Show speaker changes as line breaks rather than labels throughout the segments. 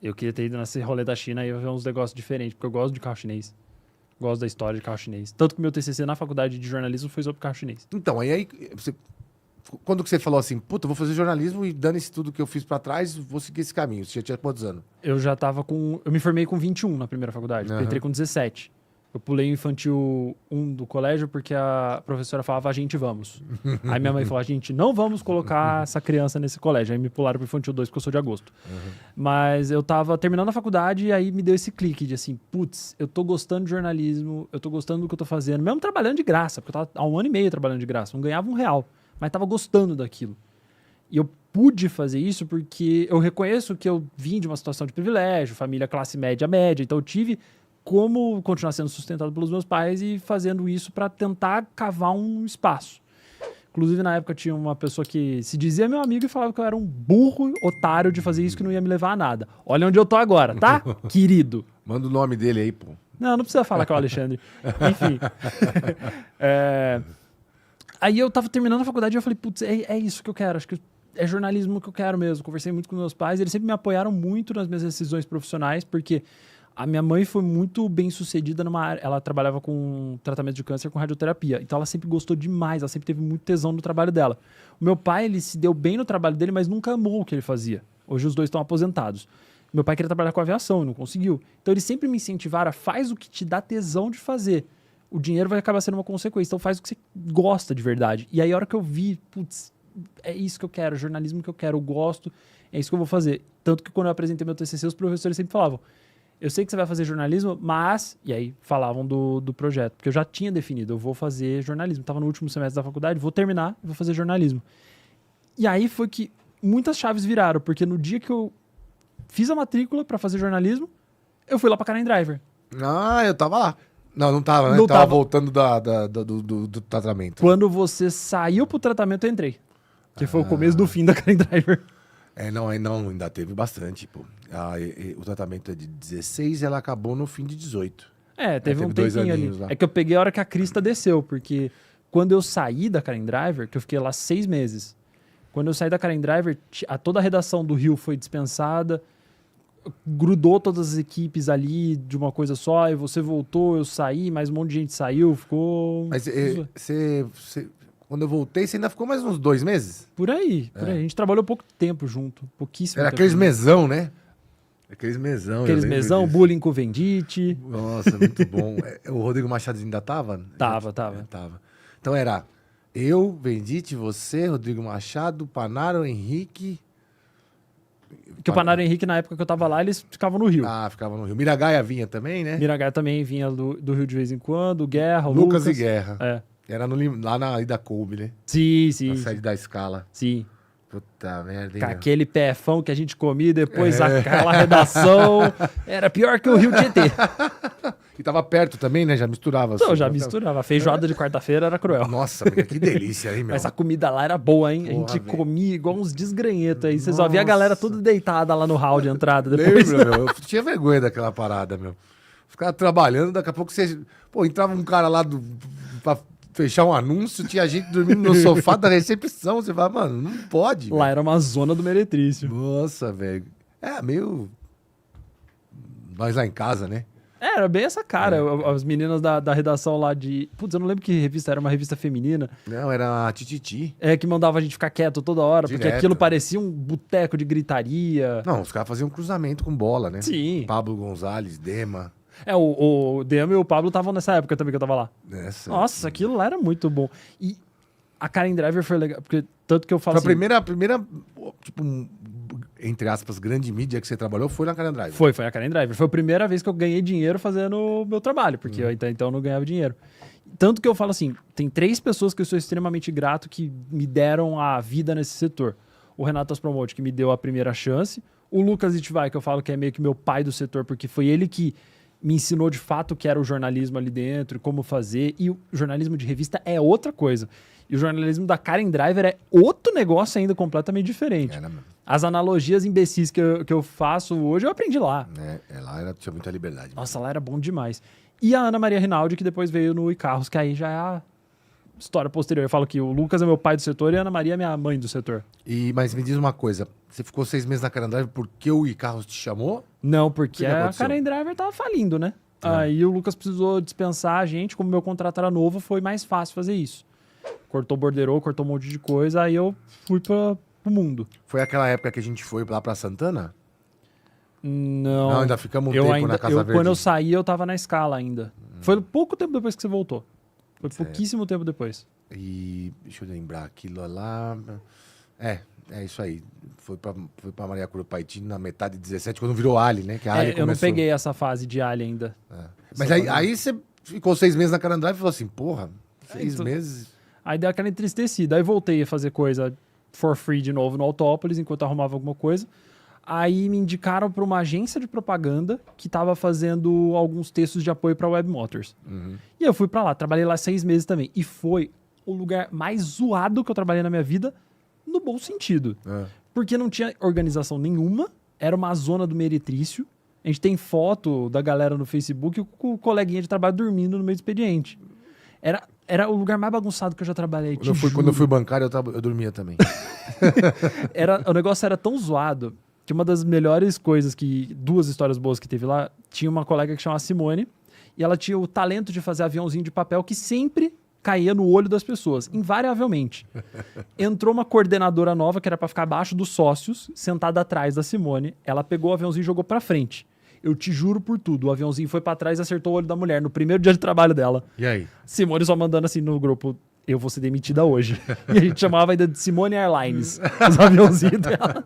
Eu queria ter ido nesse rolê da China e ver uns negócios diferentes, porque eu gosto de carro chinês. Gosto da história de carro chinês. Tanto que meu TCC na faculdade de jornalismo foi sobre carro chinês.
Então, quando que você falou assim, puta, vou fazer jornalismo e dane-se tudo que eu fiz pra trás, vou seguir esse caminho. Você já tinha quantos anos?
Eu já tava com... Eu me formei com 21 na primeira faculdade. Eu entrei com 17. Eu pulei o infantil 1 do colégio porque a professora falava, a gente vamos. Aí minha mãe falou, a gente não vamos colocar essa criança nesse colégio. Aí me pularam pro infantil 2 porque eu sou de agosto. Mas eu tava terminando a faculdade e aí me deu esse clique de assim, putz, eu tô gostando de jornalismo, eu tô gostando do que eu tô fazendo, mesmo trabalhando de graça, porque eu tava há 1 ano e meio trabalhando de graça, não ganhava R$1, mas tava gostando daquilo. E eu pude fazer isso porque eu reconheço que eu vim de uma situação de privilégio, família classe média, então eu tive como continuar sendo sustentado pelos meus pais e fazendo isso para tentar cavar um espaço. Inclusive, na época, tinha uma pessoa que se dizia meu amigo e falava que eu era um burro otário de fazer isso que não ia me levar a nada. Olha onde eu tô agora, tá? Querido.
Manda o nome dele aí, pô.
Não precisa falar que é o Alexandre. Enfim. Aí eu tava terminando a faculdade e eu falei, putz, é isso que eu quero. Acho que é jornalismo que eu quero mesmo. Conversei muito com meus pais. Eles sempre me apoiaram muito nas minhas decisões profissionais, porque a minha mãe foi muito bem sucedida numa área. Ela trabalhava com tratamento de câncer com radioterapia. Então ela sempre gostou demais, ela sempre teve muito tesão no trabalho dela. O meu pai, ele se deu bem no trabalho dele, mas nunca amou o que ele fazia. Hoje os dois estão aposentados. Meu pai queria trabalhar com aviação e não conseguiu. Então eles sempre me incentivaram a faz o que te dá tesão de fazer. O dinheiro vai acabar sendo uma consequência. Então faz o que você gosta de verdade. E aí a hora que eu vi, putz, é isso que eu quero, jornalismo que eu quero, eu gosto, é isso que eu vou fazer. Tanto que quando eu apresentei meu TCC, os professores sempre falavam, eu sei que você vai fazer jornalismo, mas... E aí falavam do projeto, porque eu já tinha definido, eu vou fazer jornalismo. Estava no último semestre da faculdade, vou terminar e vou fazer jornalismo. E aí foi que muitas chaves viraram, porque no dia que eu fiz a matrícula para fazer jornalismo, eu fui lá para Karen Driver.
Ah, eu tava lá. Não tava, né?
Não
tava
tava.
voltando do tratamento.
Quando você saiu pro tratamento, eu entrei. Que foi o começo do fim da Karen Driver.
Não, ainda teve bastante, pô. O tratamento é de 16 e ela acabou no fim de 18.
Teve um
2
tempinho ali.
aninhos lá.
É que eu peguei a hora que a crista desceu, porque quando eu saí da Karen Driver, que eu fiquei lá 6 meses, quando eu saí da Karen Driver, toda a redação do Rio foi dispensada, grudou todas as equipes ali de uma coisa só, e você voltou, eu saí, mais um monte de gente saiu, ficou...
Mas quando eu voltei, você ainda ficou mais uns 2 meses?
Por aí. A gente trabalhou pouco tempo junto, pouquíssimo
Era
tempo
aqueles
junto.
mesão, né? Aqueles mesão.
Aqueles
eu lembro
mesão,
disso.
bullying com Vendite.
Nossa, muito bom. O Rodrigo Machado ainda tava?
Tava.
Tava. Então era eu, Vendite, você, Rodrigo Machado, Panaro, Henrique...
Porque o Panaro e o Henrique, na época que eu tava lá, eles ficavam no Rio.
Ah, ficava no Rio. Miragaia vinha também, né?
Miragaia também vinha do Rio de vez em quando, o Guerra, o
Lucas e Guerra.
É.
Era lá na Ida Kobe, né?
Sim.
Na sede da Escala.
Sim.
Puta merda, hein,
Com
meu?
aquele pefão que a gente comia, depois aquela redação. Era pior que o Rio Tietê.
E tava perto também, né? Já misturava.
Então,
assim,
já misturava. A feijoada de quarta-feira era cruel.
Nossa, que delícia, hein, meu?
Mas a comida lá era boa, hein?
Porra,
a gente
velho.
comia igual uns desgranhetos aí. Você só via a galera toda deitada lá no hall de entrada. Depois...
Lembra, meu? Eu tinha vergonha daquela parada, meu. Ficava trabalhando, daqui a pouco você... Pô, entrava um cara lá pra fechar um anúncio, tinha gente dormindo no sofá da recepção. Você fala, mano, não pode.
Lá era uma zona do meretrício.
Nossa, velho. Meio... Nós lá em casa, né?
Era bem essa cara. As meninas da redação lá de... Putz, eu não lembro que revista era, uma revista feminina.
Não, era a Tititi.
Que mandava a gente ficar quieto toda hora, porque
Direto.
aquilo parecia um boteco de gritaria.
Não, os caras faziam um cruzamento com bola, né?
Sim.
Pablo Gonzalez, Dema.
O Demo e o Pablo estavam nessa época também que eu tava lá.
Essa.
Nossa, aquilo lá era muito bom. E a Karen Driver foi legal, porque tanto que eu falo
Foi
assim...
a primeira, tipo, entre aspas, grande mídia que você trabalhou foi na Karen Driver.
Foi a Karen Driver. Foi a primeira vez que eu ganhei dinheiro fazendo o meu trabalho, porque eu até então não ganhava dinheiro. Tanto que eu falo assim, tem 3 pessoas que eu sou extremamente grato que me deram a vida nesse setor. O Renato Aspromote, que me deu a primeira chance. O Lucas Itivai, que eu falo que é meio que meu pai do setor, porque foi ele que me ensinou de fato o que era o jornalismo ali dentro, como fazer. E o jornalismo de revista é outra coisa. E o jornalismo da Karen Driver é outro negócio ainda completamente diferente. As analogias imbecis que eu faço hoje, eu aprendi lá.
Lá tinha muita liberdade.
Nossa, lá era bom demais. E a Ana Maria Rinaldi, que depois veio no iCarros, que aí já é história posterior. Eu falo que o Lucas é meu pai do setor e a Ana Maria é minha mãe do setor.
Mas me diz uma coisa, você ficou 6 meses na Carandrive porque o iCarros te chamou?
Não, porque
que
a
aconteceu?
Karen Driver tava falindo, né? Aí o Lucas precisou dispensar a gente, como meu contrato era novo, foi mais fácil fazer isso. Cortou borderô, cortou um monte de coisa, aí eu fui pro mundo.
Foi aquela época que a gente foi lá pra Santana?
Não,
Não, ainda ficamos um tempo na Casa Verde.
Quando eu saí, eu tava na escala ainda. Foi pouco tempo depois que você voltou. Foi pouquíssimo tempo depois.
E deixa eu lembrar, aquilo lá... É isso aí. Foi pra Maria Cura Paiti na metade de 17, quando virou Ali, né? Que a Ali
Eu não
começou...
peguei essa fase de Ali ainda.
Mas aí você ficou 6 meses na Carandrive e falou assim, porra, 6 meses...
Aí deu aquela entristecida. Aí voltei a fazer coisa for free de novo no Autópolis, enquanto eu arrumava alguma coisa. Aí me indicaram para uma agência de propaganda que estava fazendo alguns textos de apoio para Web Motors. E eu fui para lá, trabalhei lá 6 meses também. E foi o lugar mais zoado que eu trabalhei na minha vida, no bom sentido. Porque não tinha organização nenhuma, era uma zona do meretrício. A gente tem foto da galera no Facebook com o coleguinha de trabalho dormindo no meio do expediente. Era o lugar mais bagunçado que eu já trabalhei.
Quando eu fui bancário, eu dormia também.
O negócio era tão zoado que uma das melhores coisas duas histórias boas que teve lá, tinha uma colega que chamava Simone, e ela tinha o talento de fazer aviãozinho de papel que sempre caía no olho das pessoas, invariavelmente. Entrou uma coordenadora nova, que era pra ficar abaixo dos sócios, sentada atrás da Simone. Ela pegou o aviãozinho e jogou pra frente. Eu te juro por tudo, o aviãozinho foi pra trás e acertou o olho da mulher, no primeiro dia de trabalho dela.
E aí?
Simone só mandando assim no grupo, eu vou ser demitida hoje. E a gente chamava ainda de Simone Airlines, os aviãozinhos dela.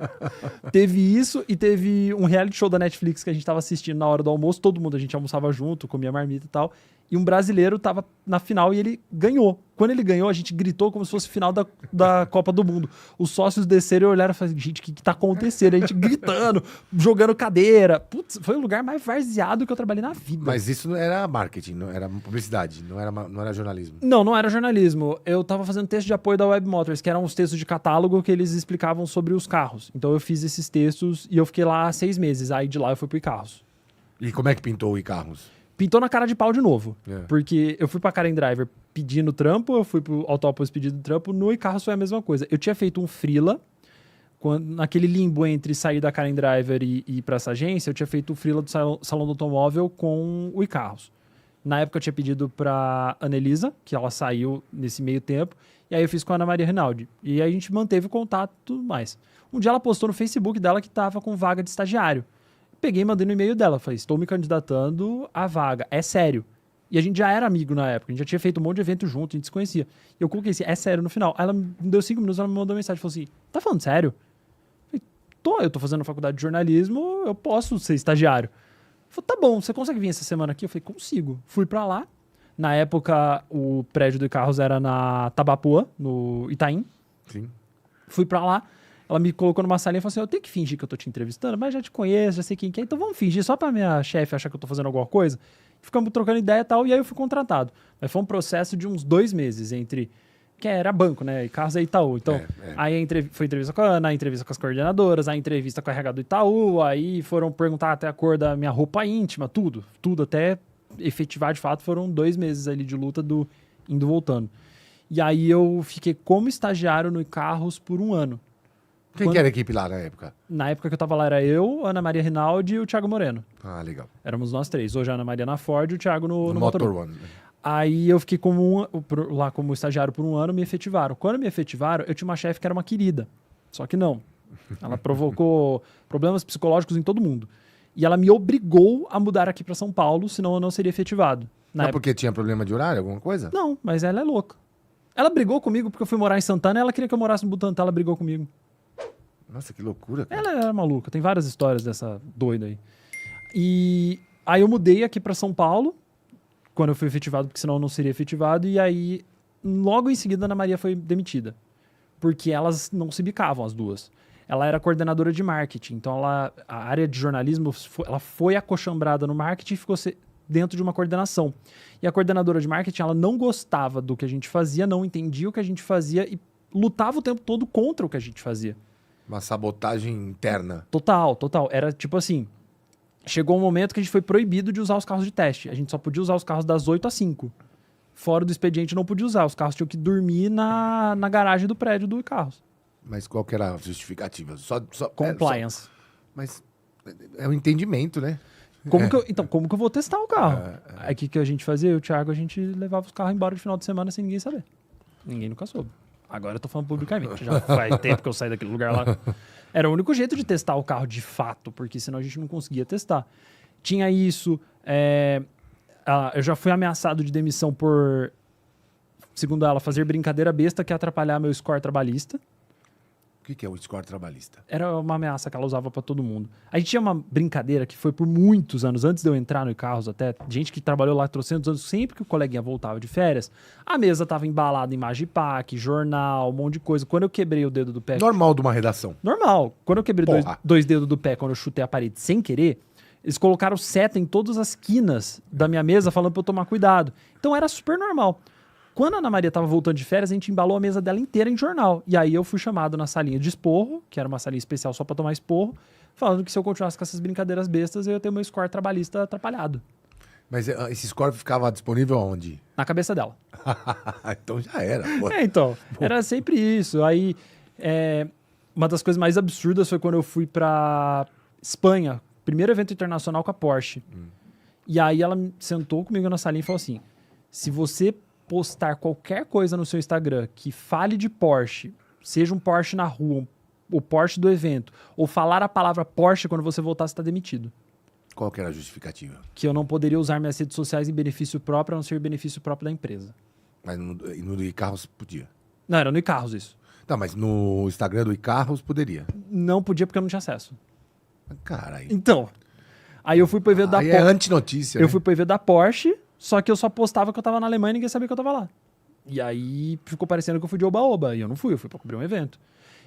Teve isso e teve um reality show da Netflix que a gente tava assistindo na hora do almoço, todo mundo, a gente almoçava junto, comia marmita e tal. E um brasileiro tava na final e ele ganhou. Quando ele ganhou, a gente gritou como se fosse final da Copa do Mundo. Os sócios desceram e olharam e falaram, gente, o que tá acontecendo? A gente gritando, jogando cadeira. Putz, foi o lugar mais varzeado que eu trabalhei na vida.
Mas isso não era marketing, não era publicidade, não era jornalismo.
Não era jornalismo. Eu tava fazendo texto de apoio da Web Motors, que eram uns textos de catálogo que eles explicavam sobre os carros. Então eu fiz esses textos e eu fiquei lá 6 meses. Aí de lá eu fui pro iCarros.
E como é que pintou o iCarros?
Pintou na cara de pau de novo. Porque eu fui pra Karen Driver pedindo trampo, eu fui pro Autópolis pedindo trampo, no iCarros foi a mesma coisa. Eu tinha feito um freela, naquele limbo entre sair da Karen Driver e ir pra essa agência, eu tinha feito o freela do Salão do Automóvel com o iCarros. Na época eu tinha pedido pra Anelisa, que ela saiu nesse meio tempo, e aí eu fiz com a Ana Maria Rinaldi. E aí a gente manteve o contato e tudo mais. Um dia ela postou no Facebook dela que tava com vaga de estagiário. Peguei e mandei no e-mail dela. Falei, estou me candidatando à vaga. É sério. E a gente já era amigo na época. A gente já tinha feito um monte de evento junto, a gente se conhecia. E eu coloquei assim, é sério no final. Aí ela me deu 5 minutos, ela me mandou uma mensagem. Falou assim, tá falando sério? Eu falei, eu tô fazendo faculdade de jornalismo, eu posso ser estagiário. Falei, tá bom, você consegue vir essa semana aqui? Eu falei, consigo. Fui pra lá. Na época, o prédio do iCarros era na Tabapuã, no Itaim.
Sim.
Fui pra lá. Ela me colocou numa salinha e falou assim, eu tenho que fingir que eu tô te entrevistando, mas já te conheço, já sei quem que é, então vamos fingir só pra minha chefe achar que eu tô fazendo alguma coisa. Ficamos trocando ideia e tal, e aí eu fui contratado. Mas foi um processo de uns 2 meses entre... Que era banco, né? E Carros é Itaú. Então, aí foi entrevista com a Ana, a entrevista com as coordenadoras, a entrevista com a RH do Itaú, aí foram perguntar até a cor da minha roupa íntima, tudo. Tudo, até efetivar de fato, foram 2 meses ali de luta do indo e voltando. E aí eu fiquei como estagiário no Carros por 1 ano.
Quem que era a equipe lá na época?
Na época que eu tava lá era eu, Ana Maria Rinaldi e o Thiago Moreno.
Ah, legal.
Éramos nós 3. Hoje a Ana Maria na Ford e o Thiago no
Motor One.
Aí eu fiquei lá como estagiário por 1 ano, me efetivaram. Quando me efetivaram, eu tinha uma chefe que era uma querida. Só que não. Ela provocou problemas psicológicos em todo mundo. E ela me obrigou a mudar aqui para São Paulo, senão eu não seria efetivado.
Porque tinha problema de horário, alguma coisa?
Não, mas ela é louca. Ela brigou comigo porque eu fui morar em Santana e ela queria que eu morasse no Butantã, ela brigou comigo.
Nossa, que loucura, cara.
Ela era maluca, tem várias histórias dessa doida aí. E aí eu mudei aqui para São Paulo, quando eu fui efetivado, porque senão eu não seria efetivado, e aí logo em seguida a Ana Maria foi demitida, porque elas não se bicavam as duas. Ela era coordenadora de marketing, então a área de jornalismo ela foi acochambrada no marketing e ficou dentro de uma coordenação. E a coordenadora de marketing, ela não gostava do que a gente fazia, não entendia o que a gente fazia e lutava o tempo todo contra o que a gente fazia.
Uma sabotagem interna.
Total. Era tipo assim, chegou um momento que a gente foi proibido de usar os carros de teste. A gente só podia usar os carros das 8 às 5. fora do expediente não podia usar. Os carros tinham que dormir na garagem do prédio do Carros.
Mas qual que era a justificativa?
Compliance.
Mas é um entendimento, né?
Então, como que eu vou testar o carro? Aí o que a gente fazia? Eu e o Thiago, a gente levava os carros embora de final de semana sem ninguém saber. Ninguém nunca soube. Agora eu tô falando publicamente. Já faz tempo que eu saí daquele lugar lá. Era o único jeito de testar o carro de fato, porque senão a gente não conseguia testar. Tinha isso. Eu já fui ameaçado de demissão por, segundo ela, fazer brincadeira besta que ia atrapalhar meu score trabalhista.
O que é o score trabalhista?
Era uma ameaça que ela usava pra todo mundo. A gente tinha uma brincadeira que foi por muitos anos, antes de eu entrar no Carros até, gente que trabalhou lá 300 anos, sempre que o coleguinha voltava de férias, a mesa tava embalada em Magipac, jornal, um monte de coisa. Quando eu quebrei o dedo do pé...
Normal de uma redação.
Normal. Quando eu quebrei dois dedos do pé, quando eu chutei a parede sem querer, eles colocaram seta em todas as quinas da minha mesa, falando pra eu tomar cuidado. Então era super normal. Quando a Ana Maria tava voltando de férias, a gente embalou a mesa dela inteira em jornal. E aí eu fui chamado na salinha de esporro, que era uma salinha especial só pra tomar esporro, falando que se eu continuasse com essas brincadeiras bestas, eu ia ter meu score trabalhista atrapalhado.
Mas esse score ficava disponível aonde?
Na cabeça dela.
Então já era, pô.
Então, era sempre isso. Aí, uma das coisas mais absurdas foi quando eu fui pra Espanha, primeiro evento internacional com a Porsche. E aí ela sentou comigo na salinha e falou assim, se você postar qualquer coisa no seu Instagram que fale de Porsche, seja um Porsche na rua, o Porsche do evento, ou falar a palavra Porsche quando você voltar, você está demitido.
Qual que era a justificativa?
Que eu não poderia usar minhas redes sociais em benefício próprio, a não ser benefício próprio da empresa.
Mas no iCarros podia?
Não, era no iCarros isso.
Tá, mas no Instagram do iCarros poderia?
Não podia porque eu não tinha acesso.
Caralho.
Então, aí eu fui pro evento da
Porsche.
Porsche.
É antinotícia,
Eu
né?
fui pro evento da Porsche, só que eu só postava que eu tava na Alemanha e ninguém sabia que eu tava lá. E aí ficou parecendo que eu fui de oba-oba. E eu não fui, eu fui pra cobrir um evento.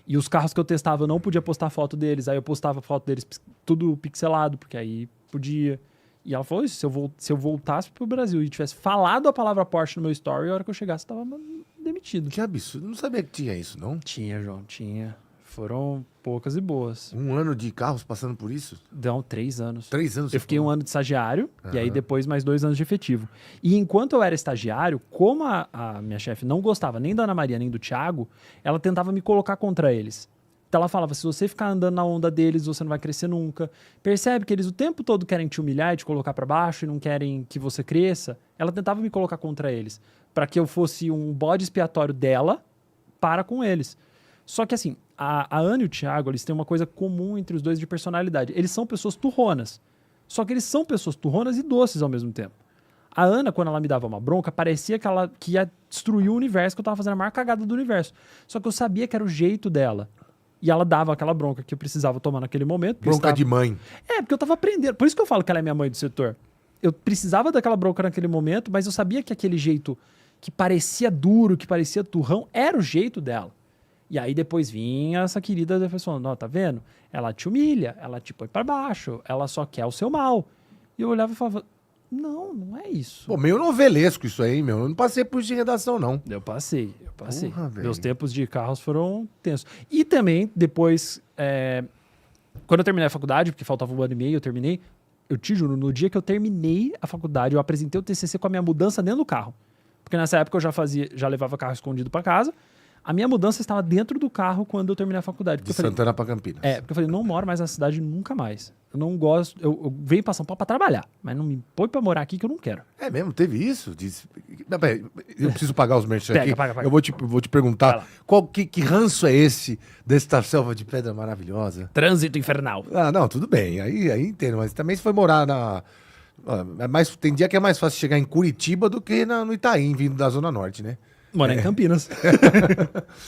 E os carros que eu testava eu não podia postar foto deles. Aí eu postava foto deles tudo pixelado, porque aí podia. E ela falou isso, se eu voltasse pro Brasil e tivesse falado a palavra Porsche no meu story, a hora que eu chegasse, eu tava demitido.
Que absurdo. Não sabia que tinha isso, não?
Tinha, João, tinha. Foram poucas e boas.
Um ano de carros passando por isso?
Deu 3 anos.
3 anos?
Eu fiquei um ano de estagiário e aí
Aham.
depois mais 2 anos de efetivo. E enquanto eu era estagiário, como a minha chefe não gostava nem da Ana Maria nem do Thiago, ela tentava me colocar contra eles. Então ela falava, se você ficar andando na onda deles, você não vai crescer nunca. Percebe que eles o tempo todo querem te humilhar e te colocar pra baixo e não querem que você cresça. Ela tentava me colocar contra eles, para que eu fosse um bode expiatório dela para com eles. Só que assim, a Ana e o Thiago, eles têm uma coisa comum entre os dois de personalidade. Eles são pessoas turronas. Só que eles são pessoas turronas e doces ao mesmo tempo. A Ana, quando ela me dava uma bronca, parecia que ia destruir o universo, que eu tava fazendo a maior cagada do universo. Só que eu sabia que era o jeito dela. E ela dava aquela bronca que eu precisava tomar naquele momento.
Bronca de mãe.
Porque eu tava aprendendo. Por isso que eu falo que ela é minha mãe do setor. Eu precisava daquela bronca naquele momento, mas eu sabia que aquele jeito que parecia duro, que parecia turrão, era o jeito dela. E aí depois vinha essa querida depois falando, ó, tá vendo? Ela te humilha, ela te põe pra baixo, ela só quer o seu mal. E eu olhava e falava, não é isso.
Pô, meio novelesco isso aí, meu. Eu não passei por isso de redação, não.
Eu passei.
Porra, velho.
Meus tempos de carros foram tensos. E também, depois, quando eu terminei a faculdade, porque faltava 1 ano e meio, eu terminei, eu te juro, no dia que eu terminei a faculdade, eu apresentei o TCC com a minha mudança dentro do carro. Porque nessa época eu já levava carro escondido pra casa. A minha mudança estava dentro do carro quando eu terminei a faculdade.
De Santana pra Campinas.
Porque eu falei, não moro mais na cidade nunca mais. Eu não gosto, eu venho pra São Paulo pra trabalhar, mas não me põe pra morar aqui que eu não quero.
É mesmo? Teve isso? Não, peraí, eu preciso pagar os merchan aqui.
Paga.
Eu vou te
Vai
perguntar,
lá.
que ranço é esse desta selva de pedra maravilhosa?
Trânsito infernal.
Ah, não, tudo bem. Aí entendo. Mas também se foi morar na... tem dia que é mais fácil chegar em Curitiba do que no Itaim, vindo da Zona Norte, né?
Mora em Campinas.